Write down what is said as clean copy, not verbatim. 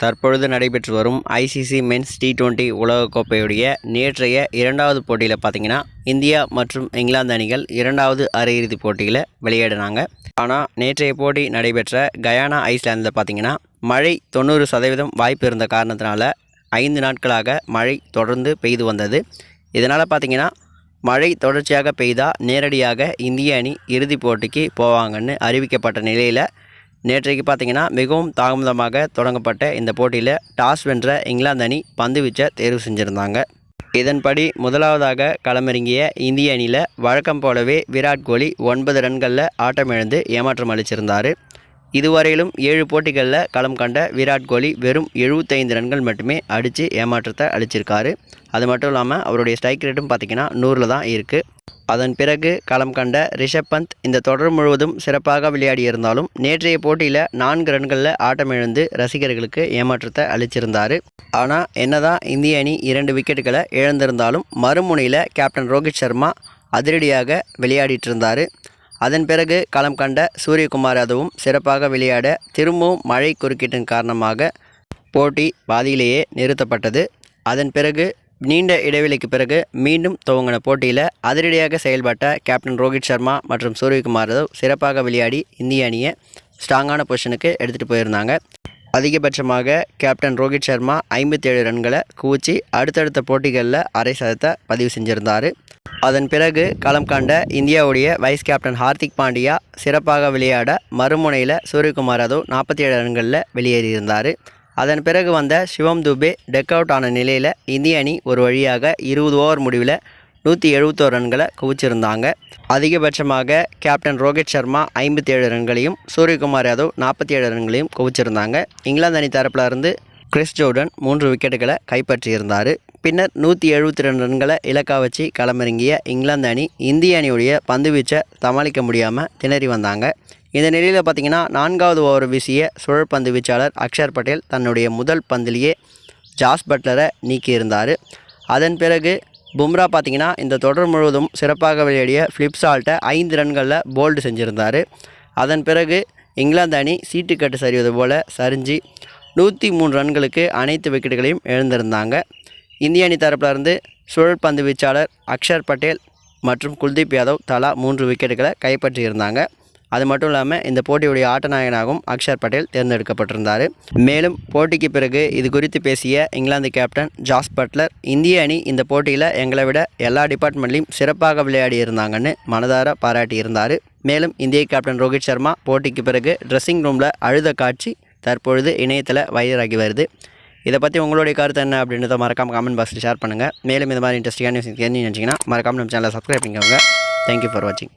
தற்பொழுது நடைபெற்று வரும் ஐசிசி மென்ஸ் T20 உலகக்கோப்பையுடைய நேற்றைய இரண்டாவது போட்டியில் பார்த்தீங்கன்னா இந்தியா மற்றும் இங்கிலாந்து அணிகள் இரண்டாவது அரையிறுதிப் போட்டியில் விளையாடினாங்க. ஆனால் நேற்றைய போட்டி நடைபெற்ற கயானா ஐஸ்லாந்தில் பார்த்தீங்கன்னா மழை 90% வாய்ப்பு இருந்த காரணத்தினால 5 நாட்களாக மழை தொடர்ந்து பெய்து வந்தது. இதனால் பார்த்தீங்கன்னா மழை தொடர்ச்சியாக பெய்தால் நேரடியாக இந்திய அணி இறுதிப் போட்டிக்கு போவாங்கன்னு அறிவிக்கப்பட்ட நிலையில் நேற்றைக்கு பார்த்தீங்கன்னா மிகவும் தாமதமாக தொடங்கப்பட்ட இந்த போட்டியில் டாஸ் வென்ற இங்கிலாந்து அணி பந்து வீச்சை தேர்வு செஞ்சுருந்தாங்க. இதன்படி முதலாவதாக களமிறங்கிய இந்திய அணியில் வழக்கம் போலவே விராட் கோலி 9 ரன்களில் ஆட்டமிழந்து ஏமாற்றம் அளிச்சிருந்தார். இதுவரையிலும் 7 போட்டிகளில் களம் கண்ட விராட் கோலி வெறும் 75 ரன்கள் மட்டுமே அடித்து ஏமாற்றத்தை அளிச்சிருக்காரு. அது மட்டும் இல்லாமல் அவருடைய ஸ்ட்ரைக் ரேட்டும் பார்த்திங்கன்னா 100 தான் இருக்குது. அதன் பிறகு களம் கண்ட ரிஷப் பந்த் இந்த தொடர் முழுவதும் சிறப்பாக விளையாடி இருந்தாலும் நேற்றைய போட்டியில் 4 ரன்களில் ஆட்டமிழந்து ரசிகர்களுக்கு ஏமாற்றத்தை அளிச்சிருந்தார். ஆனால் என்னதான் இந்திய அணி 2 விக்கெட்டுகளை இழந்திருந்தாலும் மறுமுனையில் கேப்டன் ரோஹித் சர்மா அதிரடியாக விளையாடிட்டு இருந்தார். அதன் பிறகு களம் கண்ட சூரியகுமார் யாதவும் சிறப்பாக விளையாட திரும்பவும் மழை குறுக்கீட்டின் காரணமாக போட்டி பாதியிலேயே நிறுத்தப்பட்டது. அதன் பிறகு நீண்ட இடைவெளிக்கு பிறகு மீண்டும் துவங்கின போட்டியில் அதிரடியாக செயல்பட்ட கேப்டன் ரோஹித் சர்மா மற்றும் சூரியகுமார் யாதவ் சிறப்பாக விளையாடி இந்திய அணியை ஸ்ட்ராங்கான பொசிஷனுக்கு எடுத்துகிட்டு போயிருந்தாங்க. அதிகபட்சமாக கேப்டன் ரோஹித் சர்மா 57 ரன்களை குவிச்சு அடுத்தடுத்த போட்டிகளில் அரை சதத்தை பதிவு செஞ்சுருந்தார். அதன் பிறகு களம் கண்ட இந்தியாவுடைய வைஸ் கேப்டன் ஹார்திக் பாண்டியா சிறப்பாக விளையாட மறுமுனையில் சூரியகுமார் யாதவ் 47 ரன்களில் வெளியேறியிருந்தார். அதன் பிறகு வந்த சிவம் துபே டெக் அவுட் ஆன நிலையில் இந்திய அணி ஒரு வழியாக 20 ஓவர் முடிவில் 171 ரன்களை குவிச்சிருந்தாங்க. அதிகபட்சமாக கேப்டன் ரோஹித் சர்மா 57 ரன்களையும் சூரியகுமார் யாதவ் 47 ரன்களையும் குவிச்சிருந்தாங்க. இங்கிலாந்து அணி தரப்பில் இருந்து கிறிஸ் ஜோர்டன் 3 விக்கெட்டுகளை கைப்பற்றியிருந்தார். பின்னர் 172 ரன்களை இலக்கா வச்சு களமிறங்கிய இங்கிலாந்து அணி இந்திய அணியுடைய பந்து வீச்சை சமாளிக்க முடியாமல் திணறி வந்தாங்க. இந்த நிலையில் பார்த்திங்கன்னா 4வது ஓவர் வீசிய சுழல் பந்து வீச்சாளர் அக்ஷர் பட்டேல் தன்னுடைய முதல் பந்திலேயே ஜாஸ் பட்லரை நீக்கியிருந்தார். அதன் பிறகு பும்ரா பார்த்திங்கன்னா இந்த தொடர் முழுவதும் சிறப்பாக விளையாடிய ஃபிலிப் சால்ட்டை 5 ரன்களில் போல்டு செஞ்சுருந்தார். அதன் பிறகு இங்கிலாந்து அணி சீட்டுக்கட்டு சரிவது போல் சரிஞ்சு 103 ரன்களுக்கு அனைத்து விக்கெட்டுகளையும் இழந்திருந்தாங்க. இந்திய அணி தரப்பில் இருந்து சுழல் பந்து வீச்சாளர் அக்ஷர் பட்டேல் மற்றும் குல்தீப் யாதவ் தலா 3 விக்கெட்டுகளை கைப்பற்றியிருந்தாங்க. அது மட்டும் இல்லாமல் இந்த போட்டியுடைய ஆட்டநாயகனாகவும் அக்ஷர் பட்டேல் தேர்ந்தெடுக்கப்பட்டிருந்தார். மேலும் போட்டிக்கு பிறகு இது குறித்து பேசிய இங்கிலாந்து கேப்டன் ஜாஸ் பட்லர் இந்திய அணி இந்த போட்டியில் எங்களை விட எல்லா டிபார்ட்மெண்ட்லையும் சிறப்பாக விளையாடி இருந்தாங்கன்னு மனதார பாராட்டியிருந்தார். மேலும் இந்திய கேப்டன் ரோஹித் சர்மா போட்டிக்கு பிறகு ட்ரெஸ்ஸிங் ரூமில் அழுத காட்சி தற்பொழுது இணையத்தில் வைரலாகி வருது. இதை பற்றி உங்களுடைய கருத்து என்ன அப்படின்றத மறக்காமல் கமெண்ட் பாக்ஸில் ஷேர் பண்ணுங்கள். மேலும் இந்த மாதிரி இன்ட்ரெஸ்டிங்கான நியூஸ் தெரிஞ்சு நினச்சிங்கன்னா மறக்காமல் நம்ம சேனலை சப்ஸ்கிரைப் பண்ணிக்கோங்க. தேங்க்யூ ஃபார் வாட்சிங்.